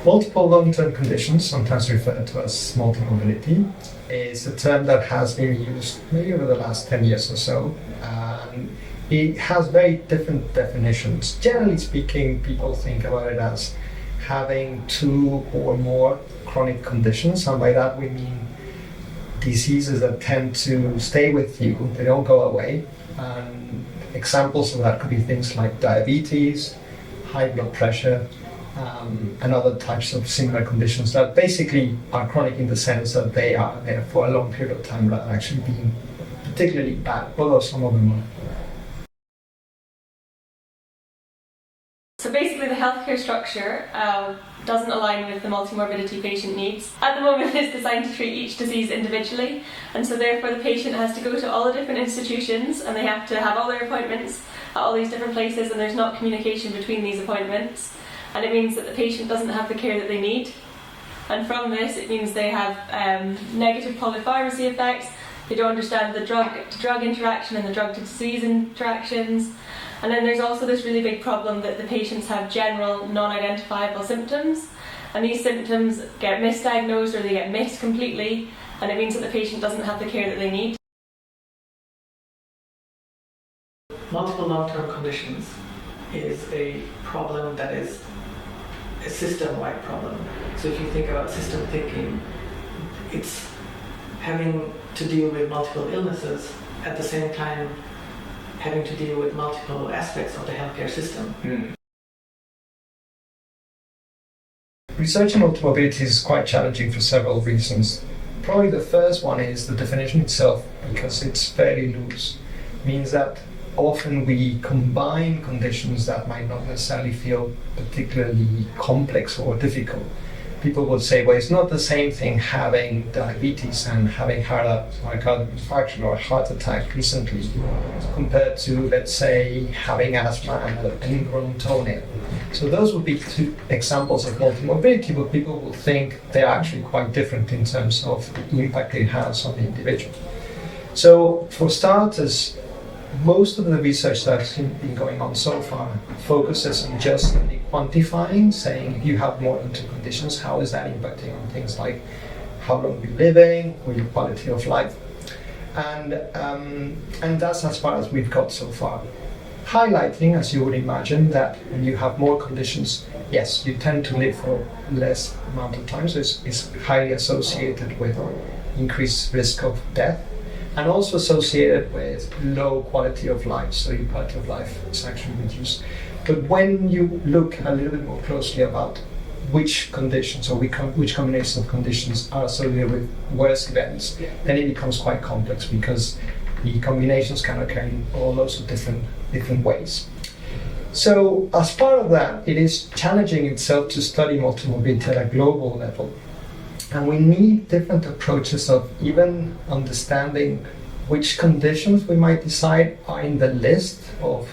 Multiple long-term conditions, sometimes referred to as multimorbidity, is a term that has been used maybe over the last 10 years or so. It has very different definitions. Generally speaking, people think about it as having two or more chronic conditions, and by that we mean diseases that tend to stay with you, they don't go away. Examples of that could be things like diabetes, high blood pressure, and other types of similar conditions that basically are chronic in the sense that they are there for a long period of time rather than actually being particularly bad, although some of them are. So basically the healthcare structure doesn't align with the multimorbidity patient needs. At the moment it's designed to treat each disease individually, and so therefore the patient has to go to all the different institutions and they have to have all their appointments at all these different places, and there's not communication between these appointments, and it means that the patient doesn't have the care that they need. And from this it means they have negative polypharmacy effects, they don't understand the drug-to-drug interaction and the drug-to-disease interactions. And then there's also this really big problem that the patients have general non-identifiable symptoms, and these symptoms get misdiagnosed or they get missed completely, and it means that the patient doesn't have the care that they need. Multiple long-term conditions is a problem that is a system-wide problem. So if you think about system thinking, it's having to deal with multiple illnesses at the same time having to deal with multiple aspects of the healthcare system. Research in multimorbidity is quite challenging for several reasons. Probably the first one is the definition itself, because it's fairly loose. It means that often we combine conditions that might not necessarily feel particularly complex or difficult. People would say, well, it's not the same thing having diabetes and having myocardial infarction or a heart attack recently compared to, let's say, having asthma and an ingrown toenail. So those would be two examples of multimorbidity, but people will think they're actually quite different in terms of the impact it has on the individual. So for starters, most of the research that's been going on so far focuses on just quantifying, saying if you have more than two conditions, how is that impacting on things like how long you're living or your quality of life. And that's as far as we've got so far. Highlighting, as you would imagine, that when you have more conditions, yes, you tend to live for less amount of time, so it's highly associated with increased risk of death, and also associated with low quality of life, so your quality of life is actually reduced. But when you look a little bit more closely about which conditions or which combination of conditions are associated with worse events, then it becomes quite complex because the combinations can occur in all those different ways. So as part of that, it is challenging itself to study multimorbidity at a global level. And we need different approaches of even understanding which conditions we might decide are in the list of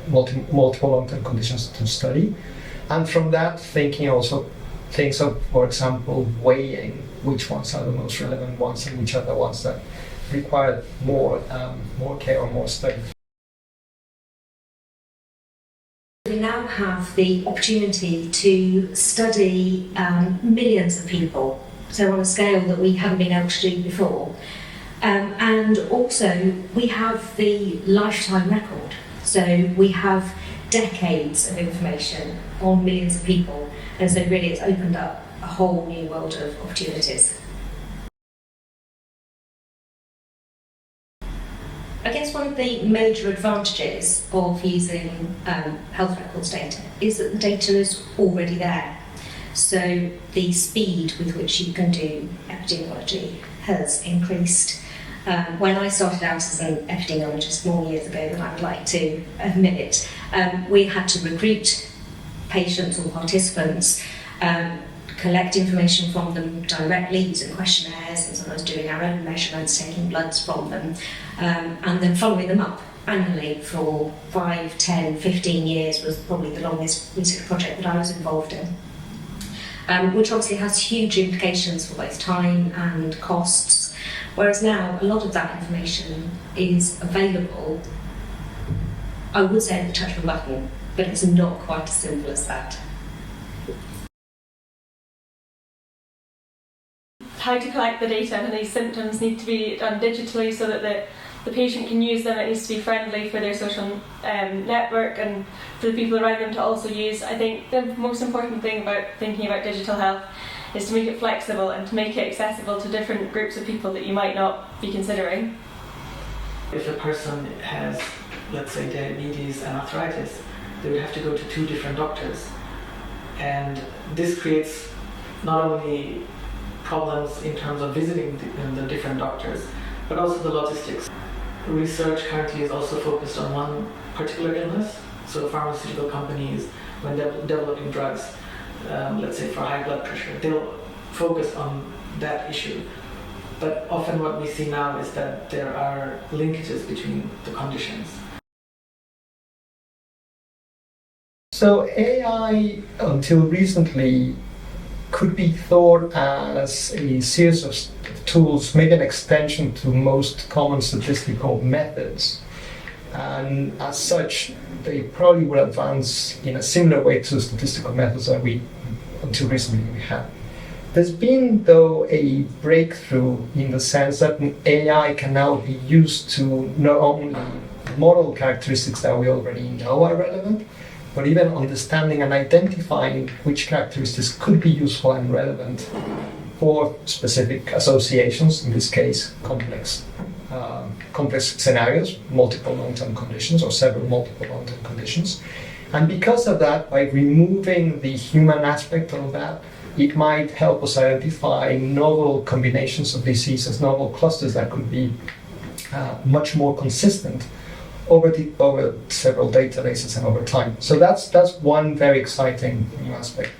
multiple long-term conditions to study. And from that, thinking also things of, for example, weighing which ones are the most relevant ones and which are the ones that require more care or more study. We now have the opportunity to study millions of people, so on a scale that we haven't been able to do before. And also we have the lifetime record, so we have decades of information on millions of people, and so really it's opened up a whole new world of opportunities. I guess one of the major advantages of using health records data is that the data is already there. So the speed with which you can do epidemiology has increased. When I started out as an epidemiologist more years ago than I would like to admit, we had to recruit patients or participants, collect information from them directly using questionnaires and sometimes doing our own measurements, taking bloods from them, and then following them up annually for 5, 10, 15 years was probably the longest research project that I was involved in, which obviously has huge implications for both time and costs, whereas now a lot of that information is available, I would say at the touch of a button, but it's not quite as simple as that. how to collect the data, and these symptoms need to be done digitally so that the patient can use them. It needs to be friendly for their social network and for the people around them to also use. I think the most important thing about thinking about digital health is to make it flexible and to make it accessible to different groups of people that you might not be considering. If a person has, let's say, diabetes and arthritis, they would have to go to 2 different doctors. And this creates not only problems in terms of visiting the different doctors, but also the logistics. Research currently is also focused on one particular illness. So pharmaceutical companies, when developing drugs, let's say for high blood pressure, they'll focus on that issue. But often what we see now is that there are linkages between the conditions. So AI, until recently, could be thought as a series of tools, maybe an extension to most common statistical methods. And as such, they probably would advance in a similar way to statistical methods that we, until recently, we had. There's been, though, a breakthrough in the sense that AI can now be used to not only model characteristics that we already know are relevant, but even understanding and identifying which characteristics could be useful and relevant for specific associations, in this case, complex scenarios, multiple long-term conditions, or several multiple long-term conditions. And because of that, by removing the human aspect of that, it might help us identify novel combinations of diseases, novel clusters that could be much more consistent over several databases and over time. So that's one very exciting new aspect.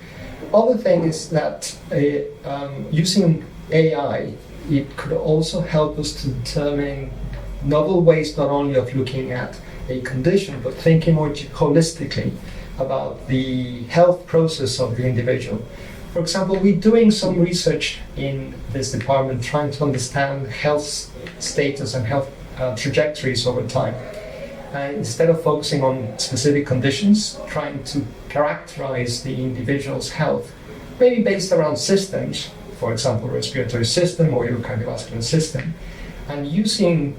Other thing is that using AI, it could also help us to determine novel ways not only of looking at a condition, but thinking more holistically about the health process of the individual. For example, we're doing some research in this department trying to understand health status and health trajectories over time. Instead of focusing on specific conditions, trying to characterize the individual's health, maybe based around systems, for example, respiratory system or your cardiovascular system, and using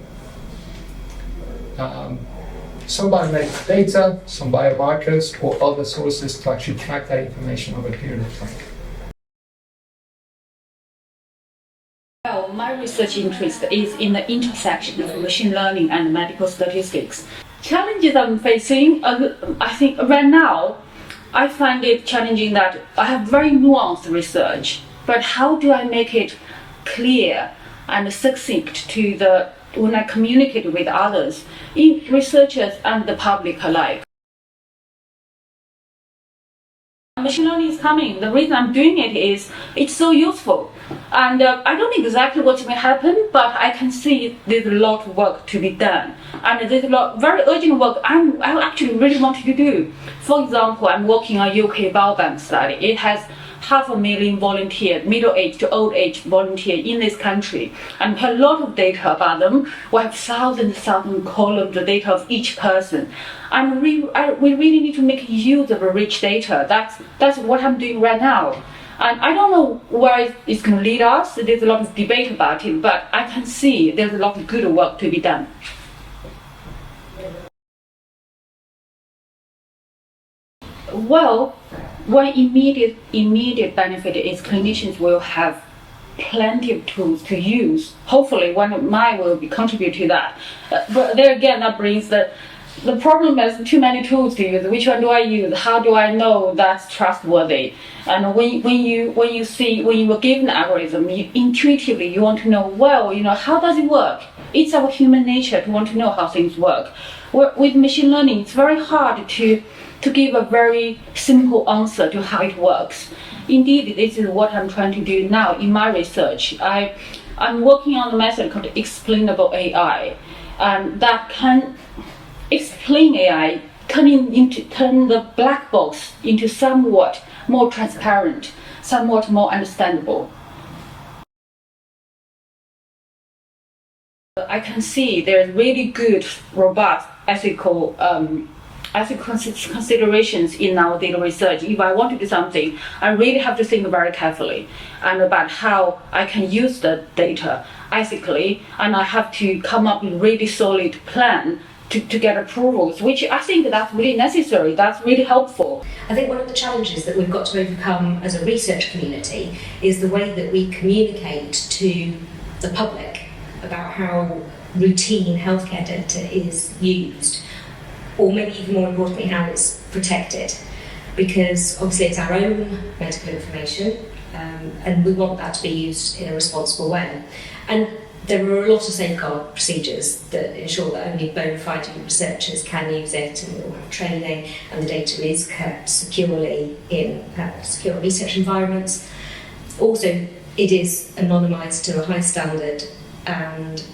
some biomedical data, some biomarkers, or other sources to actually track that information over a period of time. Well, my research interest is in the intersection of machine learning and medical statistics. Challenges I'm facing, I think right now, I find it challenging that I have very nuanced research, but how do I make it clear and succinct to when I communicate with others, researchers and the public alike? Machine learning is coming. The reason I'm doing it is it's so useful. And I don't know exactly what's going to happen, but I can see there's a lot of work to be done. And there's a lot very urgent work I actually really wanted to do. For example, I'm working on UK biobank study. It has 500,000 volunteers, middle-aged to old-age volunteers in this country. And we have a lot of data about them. We have thousands columns of data of each person. And we really need to make use of a rich data. That's what I'm doing right now. And I don't know where it's going to lead us. There's a lot of debate about it, but I can see there's a lot of good work to be done. Well, one immediate benefit is clinicians will have plenty of tools to use. Hopefully, one of mine will contribute to that. But there again, that brings the problem is too many tools to use. Which one do I use? How do I know that's trustworthy? And when you were given an algorithm, intuitively you want to know, well, how does it work? It's our human nature to want to know how things work. With machine learning, it's very hard to give a very simple answer to how it works. Indeed, this is what I'm trying to do now in my research. I'm working on a method called explainable AI, and that can explain AI, turn the black box into somewhat more transparent, somewhat more understandable. I can see there's really good, robust, ethical ethical considerations in our data research. If I want to do something, I really have to think very carefully and about how I can use the data ethically, and I have to come up with a really solid plan to get approvals, which I think that's really necessary, that's really helpful. I think one of the challenges that we've got to overcome as a research community is the way that we communicate to the public about how routine healthcare data is used, or maybe even more importantly, how it's protected. Because obviously it's our own medical information, and we want that to be used in a responsible way. And there are a lot of safeguard procedures that ensure that only bona fide researchers can use it, and we all have training, and the data is kept securely in secure research environments. Also, it is anonymised to a high standard, and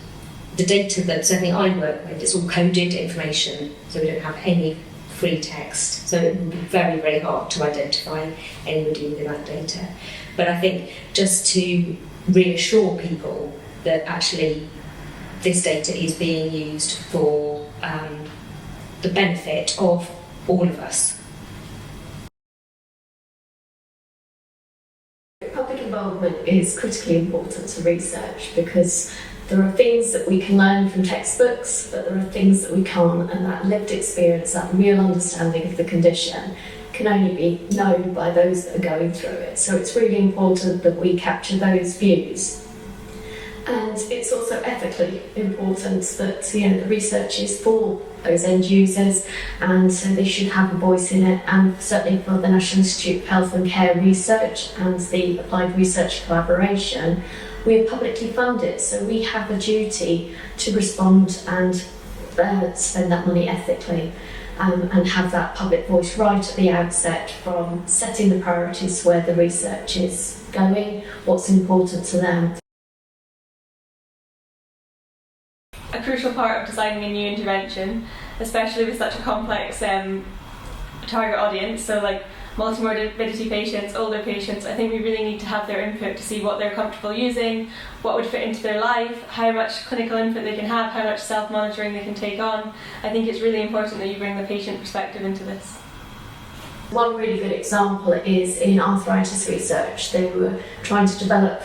the data that certainly I work with is all coded information, so we don't have any free text, so it would be very, very hard to identify anybody within that data. But I think just to reassure people that actually this data is being used for the benefit of all of us. Public involvement is critically important to research because there are things that we can learn from textbooks, but there are things that we can't, and that lived experience, that real understanding of the condition can only be known by those that are going through it. So it's really important that we capture those views. And it's also ethically important that the research is for those end users, and so they should have a voice in it. And certainly for the National Institute of Health and Care Research and the Applied Research Collaboration, we are publicly funded, so we have a duty to respond and spend that money ethically, and have that public voice right at the outset, from setting the priorities where the research is going, what's important to them. A crucial part of designing a new intervention, especially with such a complex target audience, so like multimorbidity patients, older patients, I think we really need to have their input to see what they're comfortable using, what would fit into their life, how much clinical input they can have, how much self-monitoring they can take on. I think it's really important that you bring the patient perspective into this. One really good example is in arthritis research. They were trying to develop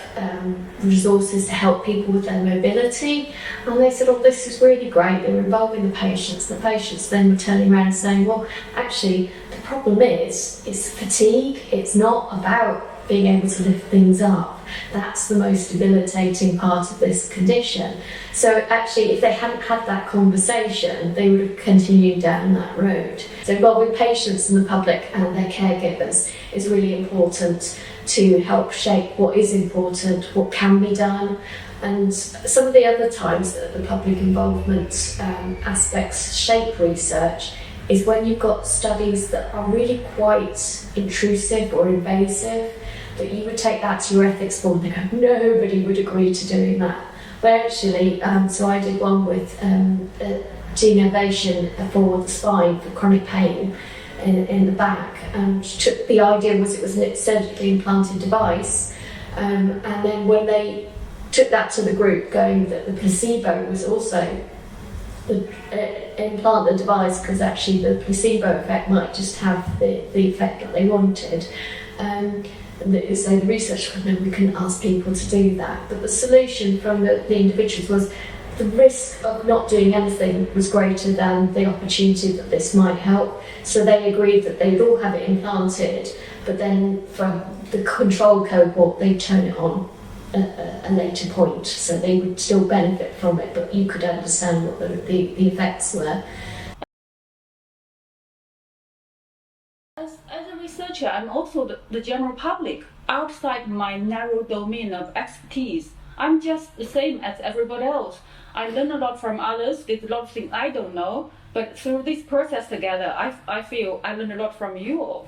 resources to help people with their mobility, and they said, oh, this is really great. They were involving the patients. The patients then were turning around and saying, well, actually, the problem is fatigue. It's not about being able to lift things up. That's the most debilitating part of this condition. So actually, if they hadn't had that conversation, they would have continued down that road. So involving patients and the public and their caregivers is really important to help shape what is important, what can be done. And some of the other times that the public involvement aspects shape research is when you've got studies that are really quite intrusive or invasive, that you would take that to your ethics board and they go, nobody would agree to doing that. But actually, so I did one with gene innovation for the spine for chronic pain in the back. The idea was it was an surgically implanted device, and then when they took that to the group, going that the placebo was also implant the device, because actually the placebo effect might just have the effect that they wanted. So the research, we couldn't ask people to do that, but the solution from the individuals was the risk of not doing anything was greater than the opportunity that this might help. So they agreed that they would all have it implanted, but then from the control cohort, they'd turn it on at a later point, so they would still benefit from it, but you could understand what the effects were. As a researcher, I'm also the general public. Outside my narrow domain of expertise, I'm just the same as everybody else. I learn a lot from others. There's a lot of things I don't know, but through this process together, I feel I learn a lot from you all.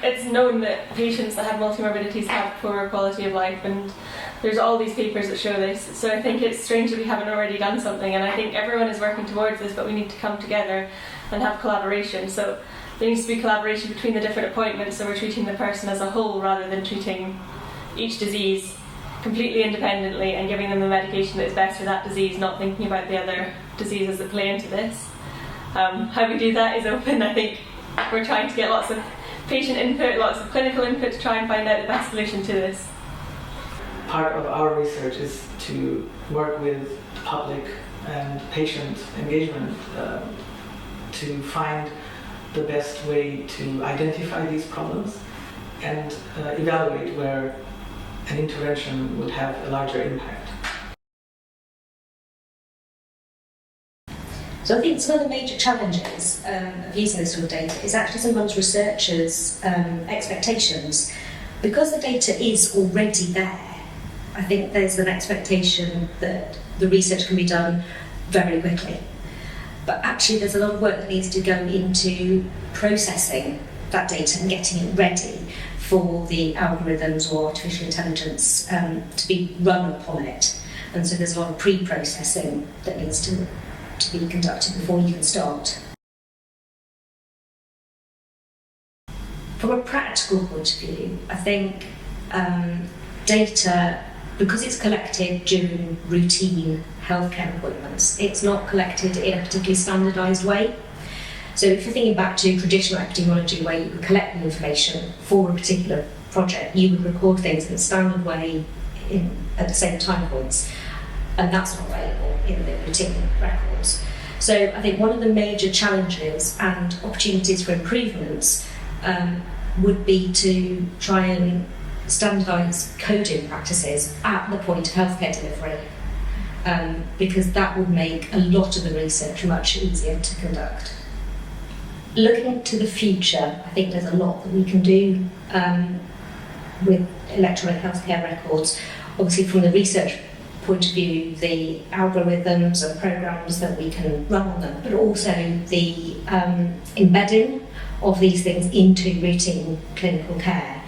It's known that patients that have multimorbidities have poorer quality of life, and there's all these papers that show this. So I think it's strange that we haven't already done something, and I think everyone is working towards this, but we need to come together and have collaboration. So there needs to be collaboration between the different appointments, so we're treating the person as a whole rather than treating each disease completely independently and giving them the medication that is best for that disease, not thinking about the other diseases that play into this. How we do that is open. I think we're trying to get lots of patient input, lots of clinical input to try and find out the best solution to this. Part of our research is to work with public and patient engagement to find the best way to identify these problems and evaluate where an intervention would have a larger impact. So I think some of the major challenges of using this sort of data is actually sometimes researchers' expectations. Because the data is already there, I think there's an expectation that the research can be done very quickly. But actually there's a lot of work that needs to go into processing that data and getting it ready for the algorithms or artificial intelligence to be run upon it. And so there's a lot of pre-processing that needs to be conducted before you can start. From a practical point of view, I think data, because it's collected during routine healthcare appointments, it's not collected in a particularly standardised way. So if you're thinking back to traditional epidemiology where you would collect the information for a particular project, you would record things in a standard way at the same time points, and that's not available in the routine records. So I think one of the major challenges and opportunities for improvements would be to try and standardise coding practices at the point of healthcare delivery, because that would make a lot of the research much easier to conduct. Looking to the future, I think there's a lot that we can do with electronic healthcare records. Obviously from the research point of view, the algorithms and programs that we can run on them, but also the embedding of these things into routine clinical care.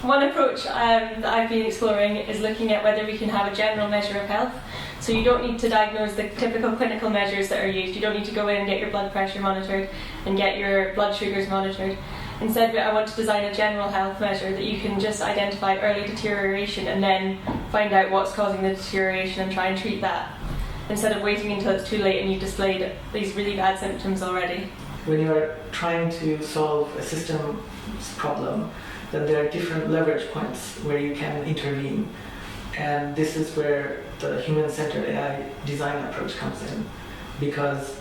One approach that I've been exploring is looking at whether we can have a general measure of health. So you don't need to diagnose the typical clinical measures that are used. You don't need to go in and get your blood pressure monitored and get your blood sugars monitored. Instead, I want to design a general health measure that you can just identify early deterioration and then find out what's causing the deterioration and try and treat that, instead of waiting until it's too late and you've displayed these really bad symptoms already. When you're trying to solve a systems problem, then there are different leverage points where you can intervene. And this is where the human-centered AI design approach comes in, because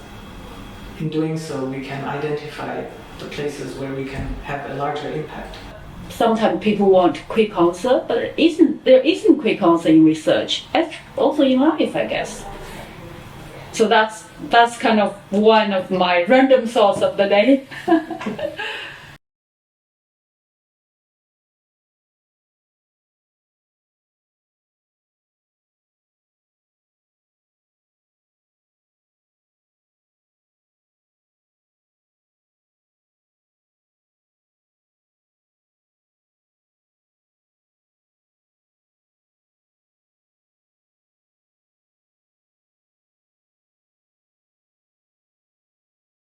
in doing so we can identify the places where we can have a larger impact. Sometimes people want quick answer, but there isn't quick answer in research, and also in life, I guess. So that's kind of one of my random thoughts of the day.